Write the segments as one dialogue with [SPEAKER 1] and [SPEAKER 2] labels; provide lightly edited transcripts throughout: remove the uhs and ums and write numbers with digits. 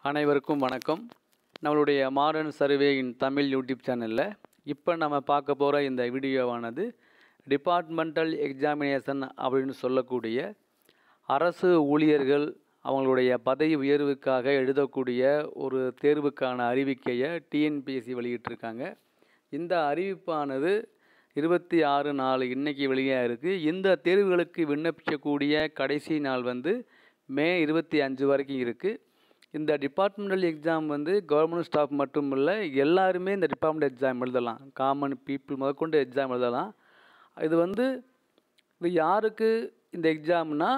[SPEAKER 1] அனைவருக்கும் வணக்கம். நம்மளுடைய மாடர்ன் சர்வே இன் தமிழ் யூடியூப் சேனலில் இப்போ நம்ம பார்க்க போகிற இந்த வீடியோவானது டிபார்ட்மெண்டல் எக்ஸாமினேஷன் அப்படின்னு சொல்லக்கூடிய அரசு ஊழியர்கள் அவங்களுடைய பதவி உயர்வுக்காக எழுதக்கூடிய ஒரு தேர்வுக்கான அறிவிக்கையை டிஎன்பிஎஸ்சி வெளியிட்டிருக்காங்க. இந்த அறிவிப்பானது 26/4 இன்றைக்கி வெளியாக இருக்குது. இந்த தேர்வுகளுக்கு விண்ணப்பிக்கக்கூடிய கடைசி நாள் மே 25 வரைக்கும் இருக்குது. இந்த டிபார்ட்மெண்டல் எக்ஸாம் கவர்மெண்ட் ஸ்டாஃப் மட்டும் இல்லை, எல்லாருமே இந்த டிபார்ட்மெண்ட் எக்ஸாம் எழுதலாம். காமன் பீப்புள் முதற்கொண்டு எக்ஸாம் எழுதலாம். இது யாருக்கு இந்த எக்ஸாம்னா,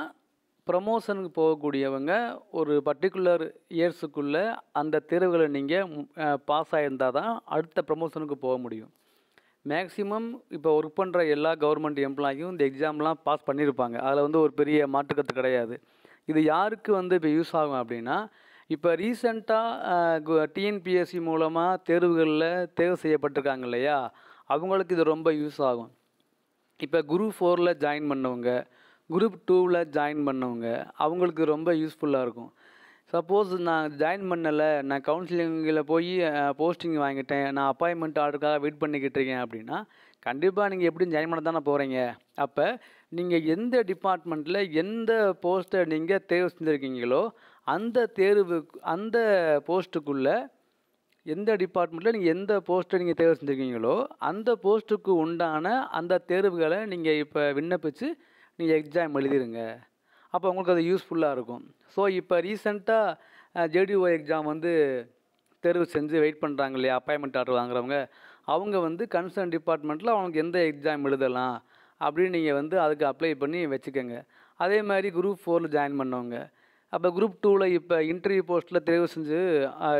[SPEAKER 1] ப்ரமோஷனுக்கு போகக்கூடியவங்க ஒரு பர்டிகுலர் இயர்ஸுக்குள்ளே அந்த தேர்வுகளை நீங்கள் பாஸ் ஆகியிருந்தால் தான் அடுத்த ப்ரமோஷனுக்கு போக முடியும். மேக்ஸிமம் இப்போ ஒர்க் பண்ணுற எல்லா கவர்மெண்ட் எம்ப்ளாயும் இந்த எக்ஸாம்லாம் பாஸ் பண்ணியிருப்பாங்க. அதில் ஒரு பெரிய மாற்றுக்கருத்து கிடையாது. இது யாருக்கு இப்போ யூஸ் ஆகும் அப்படின்னா, இப்போ ரீசெண்டாக டிஎன்பிஎஸ்சி மூலமாக தேர்வுகளில் தேர்வு செய்யப்பட்டிருக்காங்க இல்லையா, அவங்களுக்கு இது ரொம்ப யூஸ் ஆகும். இப்போ குரூப் 4ல் ஜாயின் பண்ணவங்க, குரூப் 2ல் ஜாயின் பண்ணவங்க, அவங்களுக்கு ரொம்ப யூஸ்ஃபுல்லாக இருக்கும். சப்போஸ் நான் ஜாயின் பண்ணலை, நான் கவுன்சிலிங்கில் போய் போஸ்டிங் வாங்கிட்டேன், நான் அப்பாயின்மெண்ட் ஆர்டருக்காக வெயிட் பண்ணிக்கிட்டு இருக்கேன் அப்படின்னா, கண்டிப்பாக நீங்கள் எப்படியும் ஜாயின் பண்ண தானே போகிறீங்க. அப்போ நீங்கள் எந்த டிபார்ட்மெண்ட்டில் எந்த போஸ்ட்டை நீங்கள் தேர்வு செஞ்சுருக்கீங்களோ அந்த போஸ்ட்டுக்குள்ளே, எந்த டிபார்ட்மெண்ட்டில் நீங்கள் எந்த போஸ்ட்டை நீங்கள் தேர்வு செஞ்சுருக்கீங்களோ அந்த போஸ்ட்டுக்கு உண்டான அந்த தேர்வுகளை நீங்கள் இப்போ விண்ணப்பித்து நீங்கள் எக்ஸாம் எழுதிருங்க. அப்போ உங்களுக்கு அது யூஸ்ஃபுல்லாக இருக்கும். ஸோ இப்போ ரீசெண்டாக ஜேடிஓ எக்ஸாம் தேர்வு செஞ்சு வெயிட் பண்ணுறாங்க இல்லையா, அப்பாயின்மெண்ட் ஆர்டர் வாங்குறவங்க, அவங்க கன்சர்ன் டிபார்ட்மெண்ட்டில் அவங்களுக்கு எந்த எக்ஸாம் எழுதலாம் அப்படின்னு நீங்கள் அதுக்கு அப்ளை பண்ணி வச்சுக்கோங்க. அதே மாதிரி குரூப் 4ல் ஜாயின் பண்ணவங்க, அப்போ குரூப் 2ல் இப்போ இன்டர்வியூ போஸ்ட்டில் தேர்வு செஞ்சு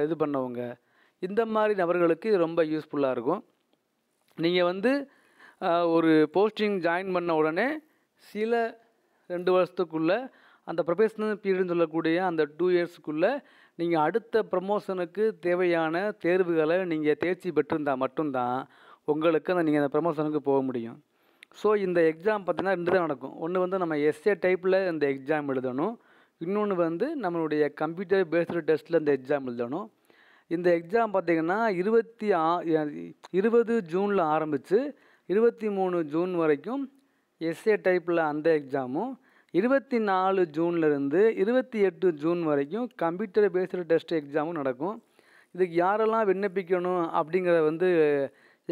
[SPEAKER 1] இது பண்ணவங்க, இந்த மாதிரி நபர்களுக்கு இது ரொம்ப யூஸ்ஃபுல்லாக இருக்கும். நீங்கள் ஒரு போஸ்டிங் ஜாயின் பண்ண உடனே சில 2 வருஷத்துக்குள்ளே அந்த ப்ரொஃபஷனல் பீரியட்னு சொல்லக்கூடிய அந்த 2 இயர்ஸுக்குள்ளே நீங்கள் அடுத்த ப்ரமோஷனுக்கு தேவையான தேர்வுகளை நீங்கள் தேர்ச்சி பெற்றிருந்தால் மட்டும்தான் உங்களுக்கு நீங்கள் அந்த ப்ரமோஷனுக்கு போக முடியும். ஸோ இந்த எக்ஸாம் பார்த்திங்கன்னா 2 தான் நடக்கும். ஒன்று நம்ம எஸ்ஏ டைப்பில் இந்த எக்ஸாம் எழுதணும், இன்னொன்று நம்மளுடைய கம்ப்யூட்டர் பேஸ்டு டெஸ்ட்டில் இந்த எக்ஸாம் எழுதணும். இந்த எக்ஸாம் பார்த்திங்கன்னா 20 ஜூனில் ஆரம்பித்து 23 ஜூன் வரைக்கும் எஸ்ஏ டைப்பில் அந்த எக்ஸாமும், 24 ஜூன்லேருந்து 28 ஜூன் வரைக்கும் கம்ப்யூட்டர் பேஸ்டு டெஸ்ட் எக்ஸாமும் நடக்கும். இதுக்கு யாரெல்லாம் விண்ணப்பிக்கணும் அப்படிங்கிறத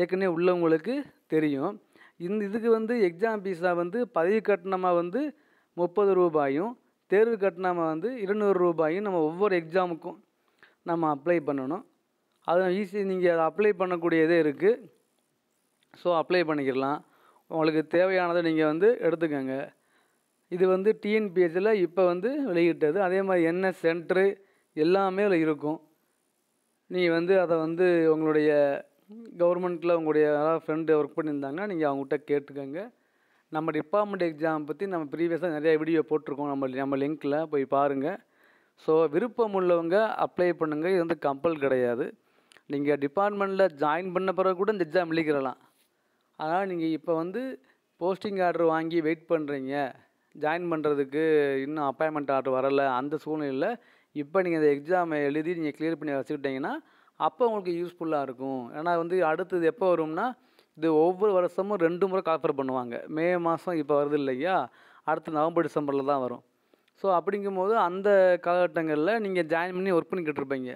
[SPEAKER 1] ஏற்கனவே உள்ளவங்களுக்கு தெரியும். இதுக்கு எக்ஸாம் ஃபீஸாக பதவி கட்டணமாக 30 ரூபாயும், தேர்வு கட்டணமாக 200 ரூபாயும் நம்ம ஒவ்வொரு எக்ஸாமுக்கும் நம்ம அப்ளை பண்ணணும். அது ஈஸி, நீங்கள் அதை அப்ளை பண்ணக்கூடியதே இருக்குது. ஸோ அப்ளை பண்ணிக்கிடலாம். உங்களுக்கு தேவையானதை நீங்கள் எடுத்துக்கோங்க. இது டிஎன்பிஎஸ்சியில் இப்போ வெளியிட்டது. அதே மாதிரி என்ன சென்ட்ரு எல்லாமே அதில் இருக்கும். நீங்கள் அதை உங்களுடைய கவர்மெண்ட்டில் உங்களுடைய யாராவது ஃப்ரெண்டு ஒர்க் பண்ணியிருந்தாங்கன்னா நீங்கள் அவங்ககிட்ட கேட்டுக்கோங்க. நம்ம டிபார்ட்மெண்ட் எக்ஸாம் பற்றி நம்ம ப்ரீவியஸாக நிறைய வீடியோ போட்டிருக்கோம், நம்ம லிங்க்கில் போய் பாருங்கள். ஸோ விருப்பம் உள்ளவங்க அப்ளை பண்ணுங்கள். இது கம்பல் கிடையாது. நீங்கள் டிபார்ட்மெண்ட்டில் ஜாயின் பண்ண பிறகு கூட இந்த எக்ஸாம் எழுதிக்கிறலாம். அதனால் நீங்கள் இப்போ போஸ்டிங் ஆர்டர் வாங்கி வெயிட் பண்ணுறீங்க, ஜாயின் பண்ணுறதுக்கு இன்னும் அப்பாயின்மெண்ட் ஆர்டர் வரலை, அந்த சூழ்நிலையில் இப்போ நீங்கள் இந்த எக்ஸாமை எழுதி நீங்கள் கிளியர் பண்ணி வச்சுக்கிட்டிங்கன்னா அப்போ உங்களுக்கு யூஸ்ஃபுல்லாக இருக்கும். ஏன்னா அடுத்தது எப்போ வரும்னா, இது ஒவ்வொரு வருஷமும் 2 முறை கால்ஃபர் பண்ணுவாங்க. மே மாதம் இப்போ வருது இல்லையா, அடுத்து நவம்பர் டிசம்பரில் தான் வரும். ஸோ அப்படிங்கும்போது அந்த காலகட்டங்களில் நீங்கள் ஜாயின் பண்ணி ஒர்க் பண்ணிக்கிட்டு இருப்பீங்க.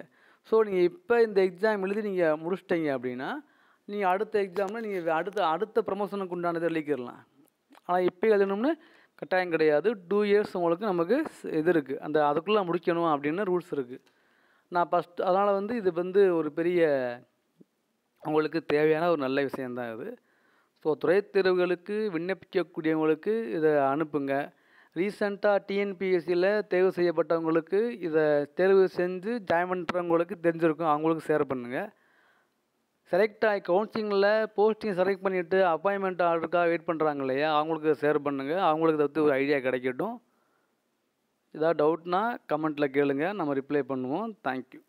[SPEAKER 1] ஸோ நீங்கள் இப்போ இந்த எக்ஸாம் எழுதி நீங்கள் முடிச்சிட்டிங்க அப்படின்னா நீங்கள் அடுத்த எக்ஸாமில் நீங்கள் அடுத்த ப்ரமோஷனுக்கு உண்டானதை எழுதிக்கிடலாம். ஆனால் இப்போ எழுதணும்னு கட்டாயம் கிடையாது. 2 இயர்ஸ் உங்களுக்கு நமக்கு இது இருக்குது, அதுக்குள்ளே முடிக்கணும் அப்படின்னு ரூல்ஸ் இருக்குது. நான் அதனால் இது ஒரு பெரிய உங்களுக்கு தேவையான ஒரு நல்ல விஷயந்தான் இது. ஸோ துறைத் தேர்வுகளுக்கு விண்ணப்பிக்கக்கூடியவங்களுக்கு இதை அனுப்புங்க. ரீசெண்டாக டிஎன்பிஎஸ்சியில் தேர்வு செய்யப்பட்டவங்களுக்கு இதை தேர்வு செஞ்சு ஜாயின் பண்ணுறவங்களுக்கு தெரிஞ்சிருக்கும், அவங்களுக்கு ஷேர் பண்ணுங்கள். செலக்ட் ஆகி கவுன்சிலிங்கில் போஸ்டிங் செலக்ட் பண்ணிவிட்டு அப்பாயின்மெண்ட் ஆர்டருக்காக வெயிட் பண்ணுறாங்க இல்லையா, அவங்களுக்கு ஷேர் பண்ணுங்கள். அவங்களுக்கு இதை ஒரு ஐடியா கிடைக்கட்டும். ஏதாவது டவுட்னா கமெண்ட்டில் கேளுங்க, நம்ம ரிப்ளை பண்ணுவோம். தேங்க்யூ.